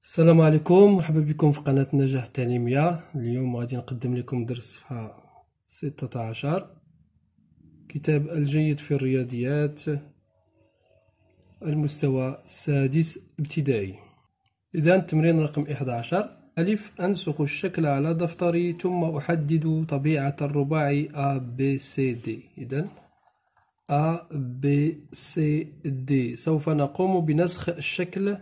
السلام عليكم، مرحبا بكم في قناة النجاح التعليمية. اليوم غادي نقدم لكم درس صفحة 16، كتاب الجيد في الرياضيات، المستوى السادس ابتدائي. إذا التمرين رقم 11: ألف: أنسخ الشكل على دفتري ثم أحدد طبيعة الرباعي ABCD. إذا ABCD سوف نقوم بنسخ الشكل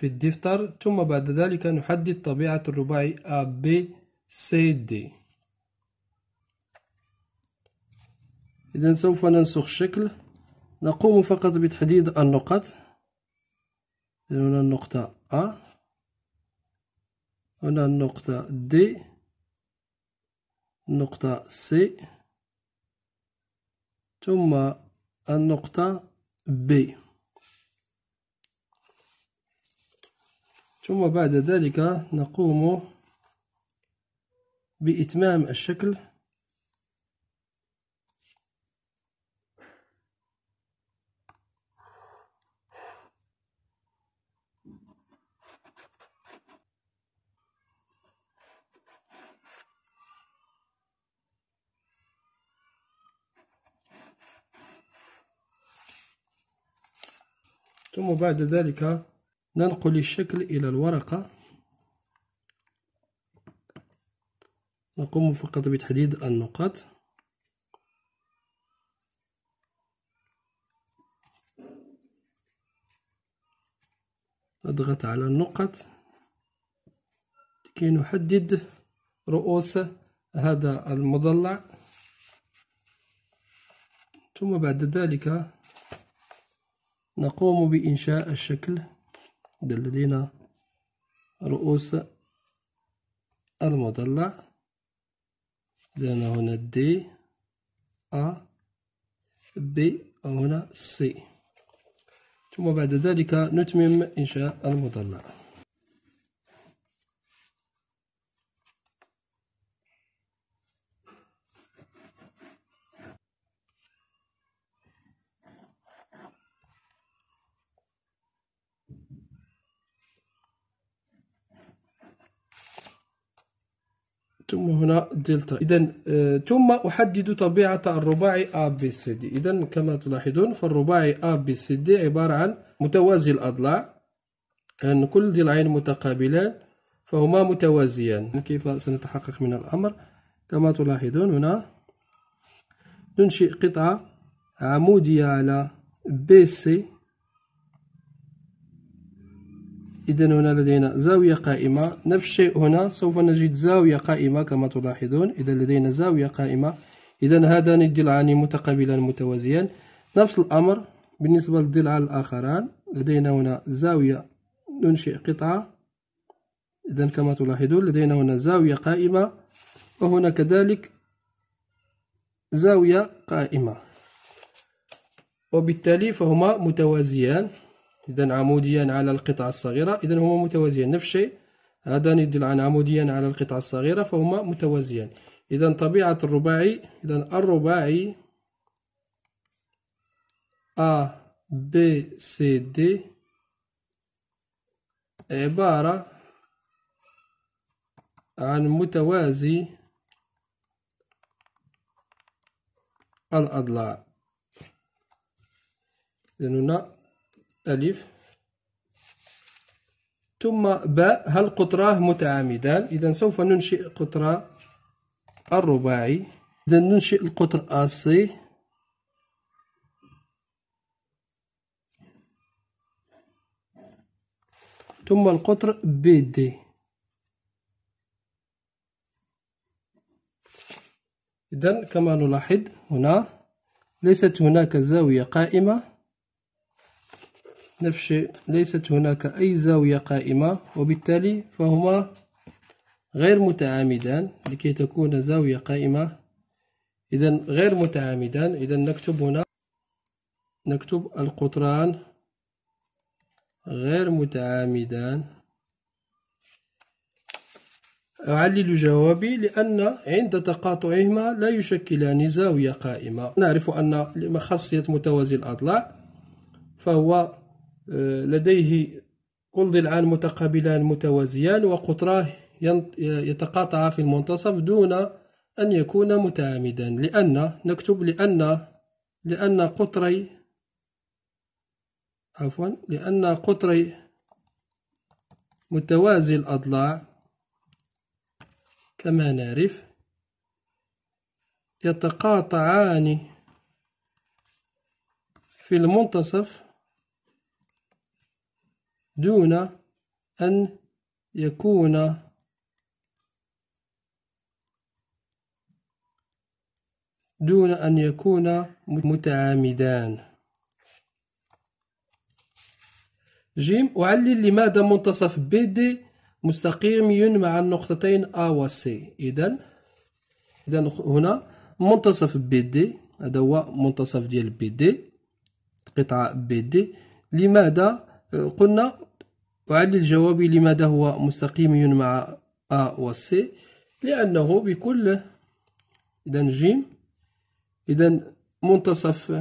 في الدفتر، ثم بعد ذلك نحدد طبيعة الرباعي ABCD. إذن سوف ننسخ الشكل، نقوم فقط بتحديد النقط. هنا النقطة A، هنا النقطة D، النقطة C، ثم النقطة B، ثم بعد ذلك نقوم بإتمام الشكل. ثم بعد ذلك ننقل الشكل إلى الورقة، نقوم فقط بتحديد النقاط. نضغط على النقط لكي نحدد رؤوس هذا المضلع، ثم بعد ذلك نقوم بإنشاء الشكل. لدينا رؤوس المضلع، لدينا هنا D، A، B، وهنا C، ثم بعد ذلك نتمم إنشاء المضلع. ثم هنا دلتا. إذن ثم أحدد طبيعة الرباعي ABCD. إذن كما تلاحظون فالرباعي ABCD عبارة عن متوازي الأضلاع، أن كل ضلعين متقابلان فهما متوازيان. كيف سنتحقق من الأمر؟ كما تلاحظون هنا ننشئ قطعة عمودية على BC. إذن هنا لدينا زاوية قائمة، نفس الشيء هنا سوف نجد زاوية قائمة كما تلاحظون. إذا لدينا زاوية قائمة، إذن هذان الضلعان متقابلان متوازيان. نفس الأمر بالنسبة للضلع الآخران، لدينا هنا زاوية، ننشئ قطعة. إذن كما تلاحظون لدينا هنا زاوية قائمة، وهنا كذلك زاوية قائمة، وبالتالي فهما متوازيان. إذن عموديان على القطعة الصغيرة، إذن هما متوازيان. نفس الشيء هذان الضلعان عموديان على القطعة الصغيرة فهما متوازيان. إذن طبيعة الرباعي، إذن الرباعي ABCD عبارة عن متوازي الأضلاع. إذن هنا ألف ثم باء، هل قطراه متعامدان؟ إذن سوف ننشئ قطر الرباعي. إذن ننشئ القطر AC، ثم القطر BD. إذن كما نلاحظ هنا ليست هناك زاوية قائمة، نفس الشيء ليست هناك أي زاوية قائمة، وبالتالي فهما غير متعامدان. لكي تكون زاوية قائمة إذن غير متعامدان، إذن نكتب هنا، نكتب القطران غير متعامدان. أعلل جوابي لأن عند تقاطعهما لا يشكلان زاوية قائمة. نعرف أن خاصية متوازي الأضلاع فهو لديه كل ضلعان متقابلان متوازيان وقطراه يتقاطعا في المنتصف دون أن يكون متعامدان، نكتب لأن قطري متوازي الأضلاع كما نعرف يتقاطعان في المنتصف دون أن يكون متعامدان. جيم. أعلل لماذا منتصف BD مستقيمي مع النقطتين A و C. إذن هنا منتصف BD، هذا هو منتصف ديال BD، قطعة BD. لماذا قلنا أعلل جوابي لماذا هو مستقيمي مع A و C؟ لأنه بكل جيم. منتصف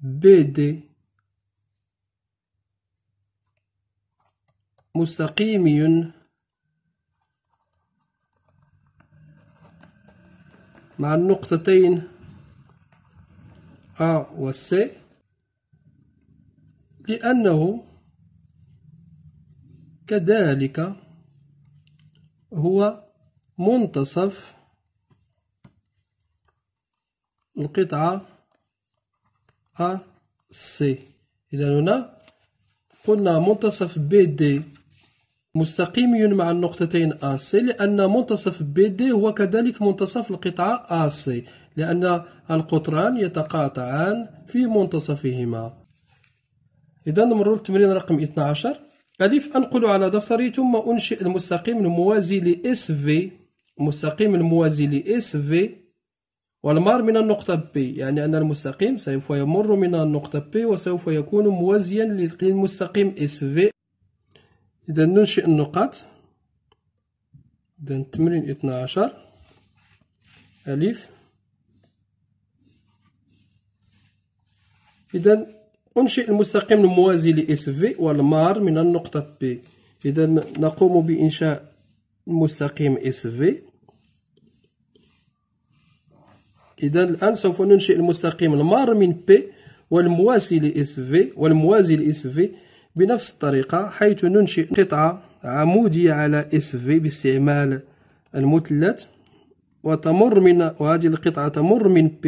BD مستقيمي مع النقطتين A و C، لأنه كذلك هو منتصف القطعة AC. إذا هنا قلنا منتصف BD مستقيمي مع النقطتين AC، لأن منتصف BD هو كذلك منتصف القطعة AC، لأن القطران يتقاطعان في منتصفهما. إذا نمر للتمرين رقم 12. ألف. أنقل على دفتري ثم أنشئ المستقيم الموازي ل SV، المستقيم الموازي ل SV والمار من النقطة P، يعني أن المستقيم سوف يمر من النقطة P وسوف يكون موازيا للمستقيم SV. إذا ننشئ النقاط. إذا التمرين 12. ألف. إذا أنشئ المستقيم الموازي ل SV والمار من النقطة P. إذا نقوم بإنشاء المستقيم SV. إذا الآن سوف ننشئ المستقيم المار من P والموازي ل SV بنفس الطريقة، حيث ننشئ قطعة عمودية على SV باستعمال المثلث وهذه القطعة تمر من P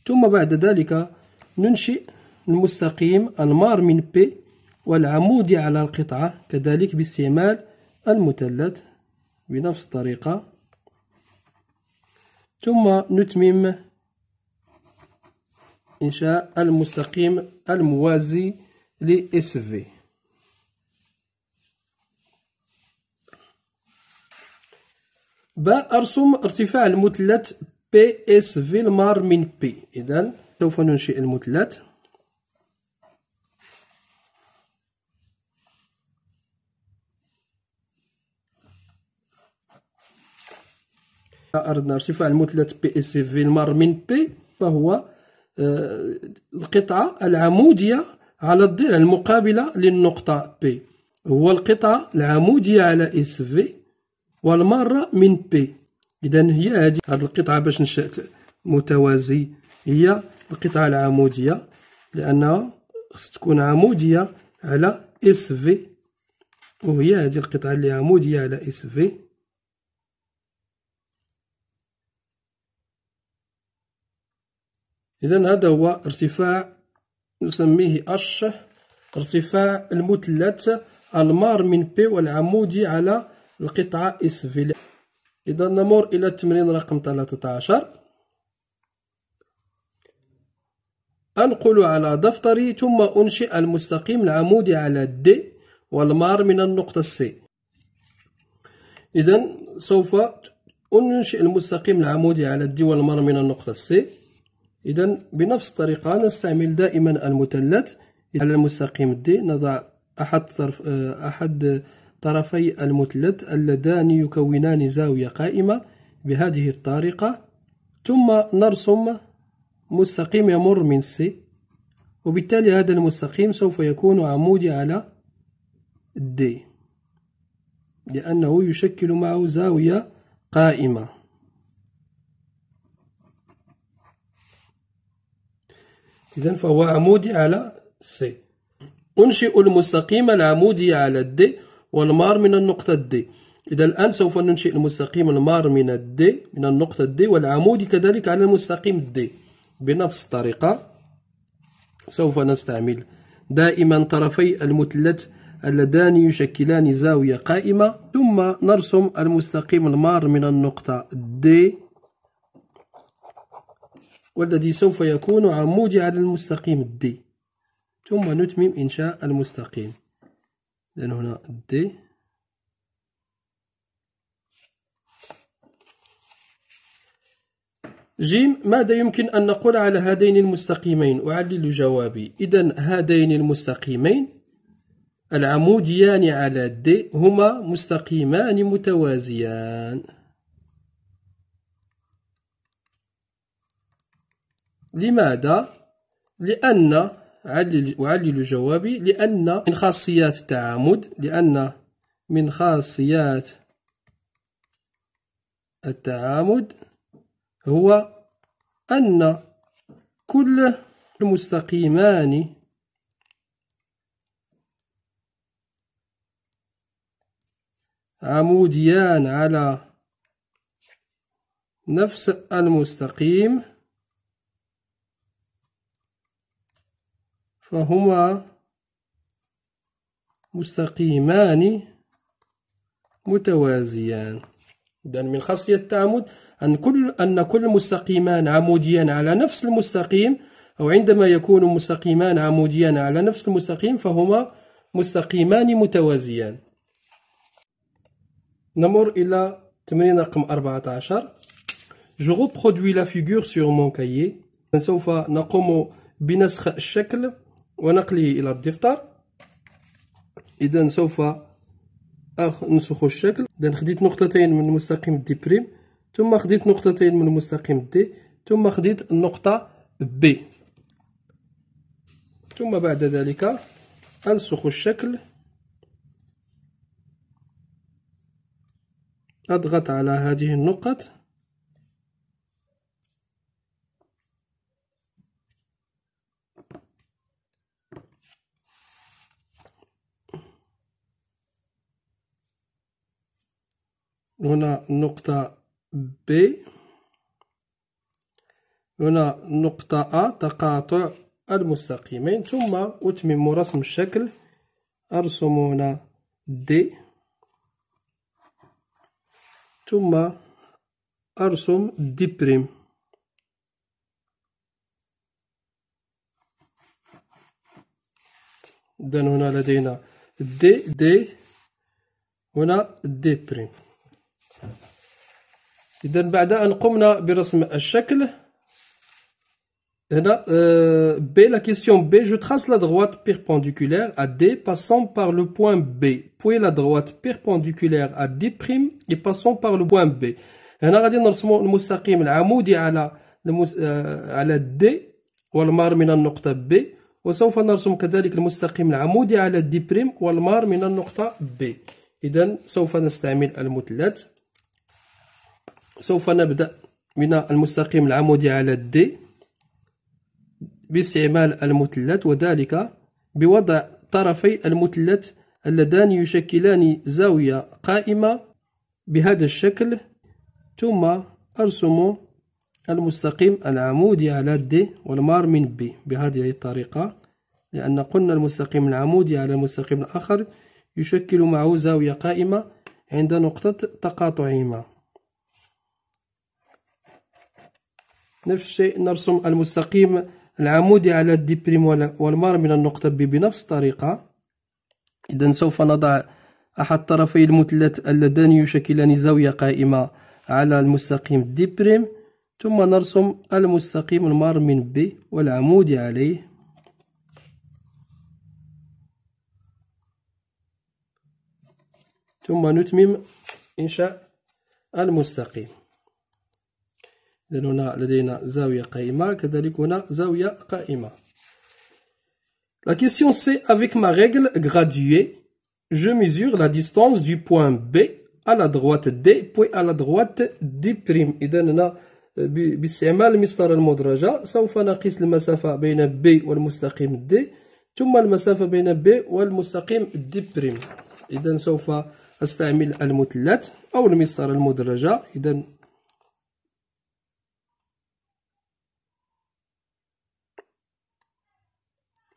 ثم بعد ذلك ننشئ المستقيم المار من P والعمودي على القطعة كذلك باستعمال المثلث بنفس الطريقة، ثم نتمم إنشاء المستقيم الموازي ل SV. أرسم ارتفاع المثلث PSV المار من P. إذا سوف ننشئ المثلث. أردنا ارتفاع المثلث PSV المار من P، فهو القطعة العمودية على الضلع المقابلة للنقطة P، هو القطعة العمودية على SV والمارة من P. إذا هي هذه القطعة باش نشأت متوازي، هي القطعة العمودية لأنها خص تكون عمودية على SV، وهي هذه القطعة اللي عمودية على SV. إذا هذا هو ارتفاع نسميه H، ارتفاع المثلث المار من P والعمودي على القطعة SV. إذا نمر إلى التمرين رقم 13. أنقل على دفتري ثم أنشئ المستقيم العمودي على D والمار من النقطة C. إذا سوف أنشئ المستقيم العمودي على D والمار من النقطة C. إذا بنفس الطريقة نستعمل دائما المثلث. على المستقيم D نضع أحد طرفي المثلث اللذان يكونان زاوية قائمة بهذه الطريقة، ثم نرسم مستقيم يمر من C، وبالتالي هذا المستقيم سوف يكون عمودي على D لأنه يشكل معه زاوية قائمة. إذن فهو عمودي على C. أنشئ المستقيم العمودي على D والمار من النقطة D. إذا الآن سوف ننشئ المستقيم المار من النقطة D والعمودي كذلك على المستقيم D. بنفس الطريقة سوف نستعمل دائما طرفي المثلث اللذان يشكلان زاوية قائمة، ثم نرسم المستقيم المار من النقطة D والذي سوف يكون عمودي على المستقيم D، ثم نتمم إنشاء المستقيم. لأن هنا D جيم. ماذا يمكن أن نقول على هذين المستقيمين؟ أعلل جوابي. إذن هذين المستقيمين العموديان على D هما مستقيمان متوازيان. لماذا؟ لأن أعلل جوابي لأن من خاصيات التعامد هو أن كل المستقيمان عموديان على نفس المستقيم فهما مستقيمان متوازيان. إذن من خاصية التعامد أن كل مستقيمان عموديان على نفس المستقيم، أو عندما يكون مستقيمان عموديان على نفس المستقيم فهما مستقيمان متوازيان. نمر إلى تمرين رقم 14. Je reproduis la figure sur mon cahier. سوف نقوم بنسخ الشكل ونقله إلى الدفتر. إذن سوف نسخ الشكل. إذن خديت نقطتين من المستقيم دي بريم، ثم خديت نقطتين من المستقيم دي، ثم خديت النقطة B، ثم بعد ذلك أنسخ الشكل. أضغط على هذه النقط هنا نقطة B، هنا نقطة A تقاطع المستقيمين، ثم أتمم رسم الشكل. أرسم هنا D، ثم أرسم D بريم. إذن هنا لدينا D هنا D بريم. إذن بعد أن قمنا برسم الشكل هنا B, la question B, je trace la droite perpendiculaire à D passant par le point B, puis la droite perpendiculaire à D' et passant par le point B. هنا غادي نرسمو المستقيم العمودي على D والمار من النقطة B، وسوف نرسم كذلك المستقيم العمودي على D' والمار من النقطة B. إذن سوف نستعمل المثلث. سوف نبدأ من المستقيم العمودي على D باستعمال المثلث، وذلك بوضع طرفي المثلث اللذان يشكلان زاوية قائمة بهذا الشكل، ثم أرسم المستقيم العمودي على D والمار من B بهذه الطريقة، لأن قلنا المستقيم العمودي على المستقيم الآخر يشكل معه زاوية قائمة عند نقطة تقاطعهما. نفس الشيء نرسم المستقيم العمودي على D' والمار من النقطة B بنفس الطريقة. إذن سوف نضع أحد طرفي المثلث اللذان يشكلان زاوية قائمة على المستقيم D'، ثم نرسم المستقيم المار من B والعمودي عليه، ثم نتمم إنشاء المستقيم. إذن هنا لدينا زاوية قائمة، كذلك هنا زاوية قائمة. La question c'est avec ma règle graduée, je mesure la distance du point B à la droite D puis à la droite D'. إذن هنا باستعمال المسطرة المدرجة سوف نقيس المسافة بين B والمستقيم D ثم المسافة بين B والمستقيم D'. إذن سوف أستعمل المثلث أو المسطرة المدرجة.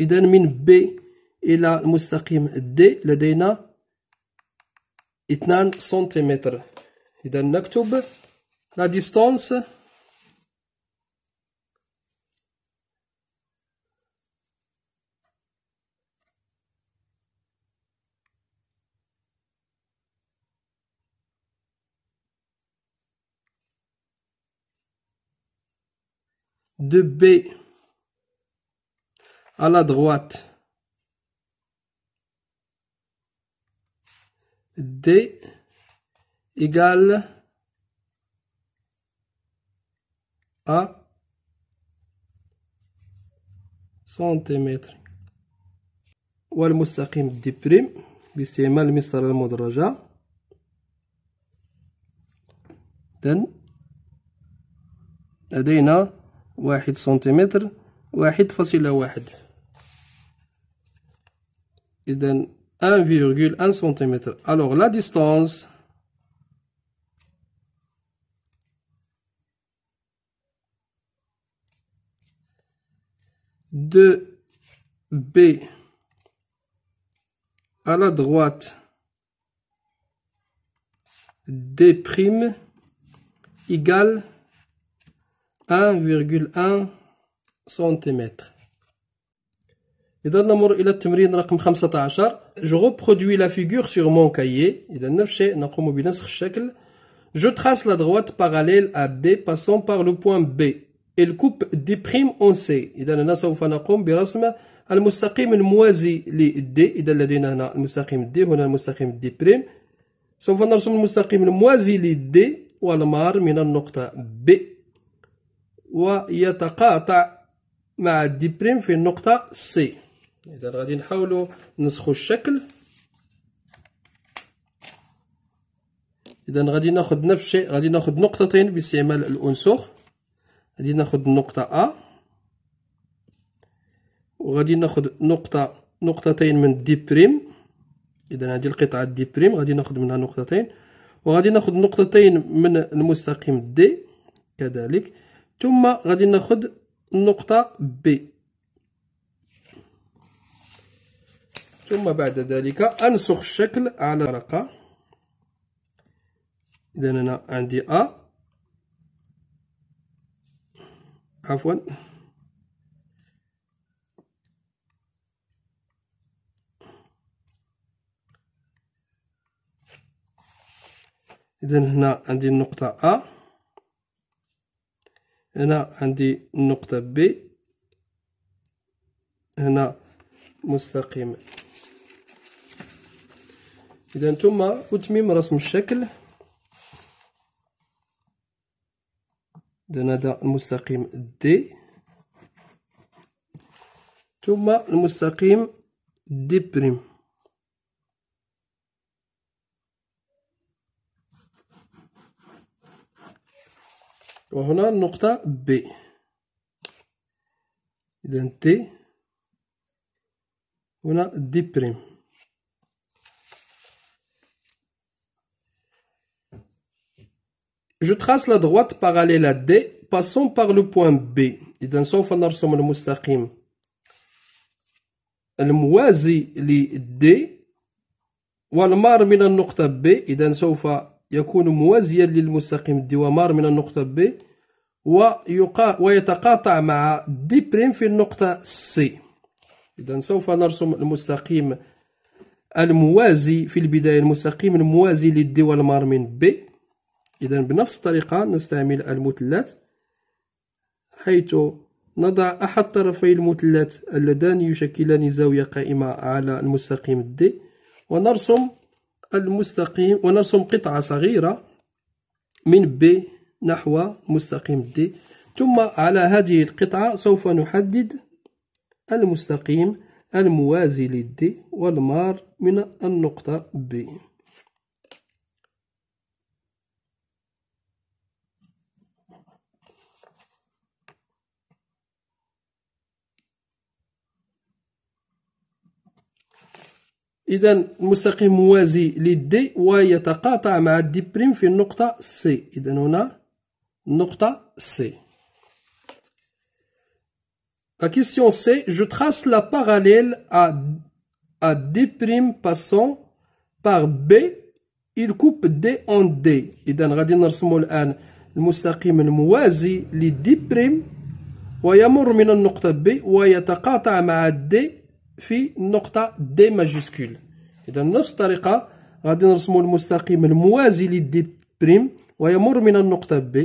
إذن من B إلى المستقيم D لدينا 2 سنتيمتر. إذن نكتب la distance de B à la droite D égale à سنتيمتر، والمستقيم D' باستعمال المسطرة المدرجة. إذن لدينا 1 سنتيمتر 1.1. إذن 1,1 سنتيمتر. Alors la distance de B à la droite D' égale 1,1 سنتيمتر. إذا نمر إلى التمرين رقم 15. Je reproduis la figure sur mon cahier. إذا نفس الشيء نقوم بنسخ الشكل. Je trace la droite parallèle à D passant par le point B. Elle coupe D' en C. إذا هنا سوف نقوم برسم المستقيم الموازي ل D. إذا لدينا هنا المستقيم D هنا المستقيم D'. سوف نرسم المستقيم الموازي ل D والمار من النقطة B ويتقاطع مع D' في النقطة C. إذا غادي نحاولوا نسخوا الشكل. إذا غادي ناخذ نفس الشيء، غادي ناخذ نقطتين باستعمال الأنسوخ. غادي ناخذ نقطة A وغادي ناخذ نقطتين من D'. إذا هذه القطعة D' غادي ناخذ منها نقطتين، وغادي ناخذ نقطتين من المستقيم D كذلك، ثم غادي ناخذ نقطة B، ثم بعد ذلك أنسخ الشكل على ورقة. إذا أنا عندي A عفوا إذا هنا عندي النقطة A، هنا عندي النقطة B، هنا مستقيم. إذا ثم أتمم رسم الشكل. إذا هذا المستقيم D ثم المستقيم D'. وهنا النقطة B. إذا T هنا D'. Je trace la droite parallèle à D passant par le point B. إذا سوف نرسم المستقيم الموازي ل D والمار من النقطة B. إذا سوف يكون موازيا للمستقيم D ومار من النقطة B ويتقاطع مع D' في النقطة C. إذا سوف نرسم المستقيم الموازي في البداية، المستقيم الموازي للD والمار من B. إذا بنفس الطريقة نستعمل المثلث، حيث نضع أحد طرفي المثلث اللذان يشكلان زاوية قائمة على المستقيم D، ونرسم المستقيم ونرسم قطعة صغيرة من B نحو مستقيم D. ثم على هذه القطعة سوف نحدد المستقيم الموازي لD والمار من النقطة B. إذا المستقيم موازي للدي ويتقاطع مع الدي بريم في النقطة سي. إذا هنا النقطة سي. La question C, je trace la parallèle à D' passant par B, il coupe D en D. إذا غادي نرسمو الآن المستقيم الموازي لD' ويمر من النقطة B ويتقاطع مع D في النقطة D ماجيسكول. إذا نفس الطريقة غادي نرسمو المستقيم الموازي لD' ويمر من النقطة B.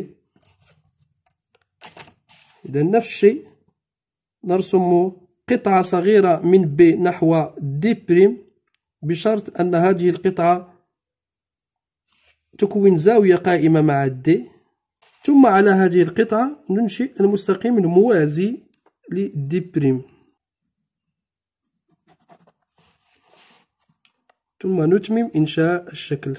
إذا نفس الشيء نرسم قطعة صغيرة من B نحو D' بشرط أن هذه القطعة تكون زاوية قائمة مع D. ثم على هذه القطعة ننشئ المستقيم الموازي لD'. ثم نتمم إنشاء الشكل.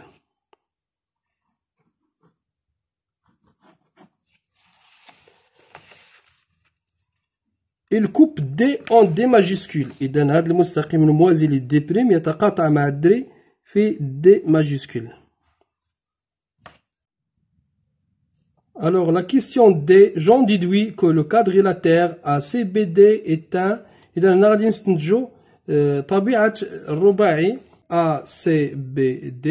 Il coupe D en D majuscule. إذا هذا المستقيم الموازي لD' يتقاطع مع D في D majuscule. Alors la question D, j'en déduis que le quadrilatère ACBD est un. إذا هنا غادي نستنتجو طبيعة الرباعي ACBD.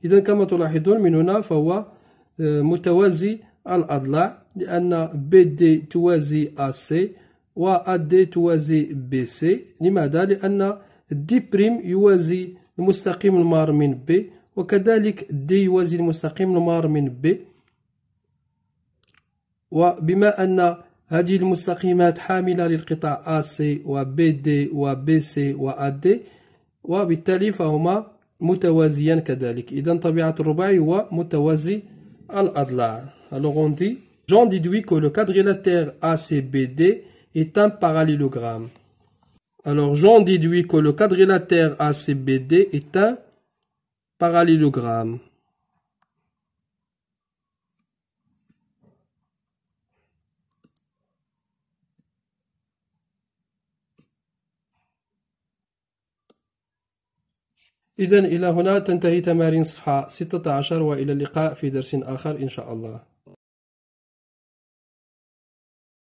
إذا كما تلاحظون من هنا فهو متوازي الأضلاع لأن BD توازي AC و AD توازي BC. لماذا؟ لأن D' يوازي المستقيم المار من B وكذلك D يوازي المستقيم المار من B. وبما أن هذه المستقيمات حاملة للقطع AC و BD و BC و AD وبالتالي فهما متوازيان كذلك. إذا طبيعة الرباعي هو متوازي الأضلاع. Alors on dit, j'en déduis que le quadrilatère ACBD est un parallélogramme. Alors j'en déduis que le quadrilatère ACBD est un parallélogramme. إذن إلى هنا تنتهي تمارين الصفحة 16 وإلى اللقاء في درس آخر إن شاء الله.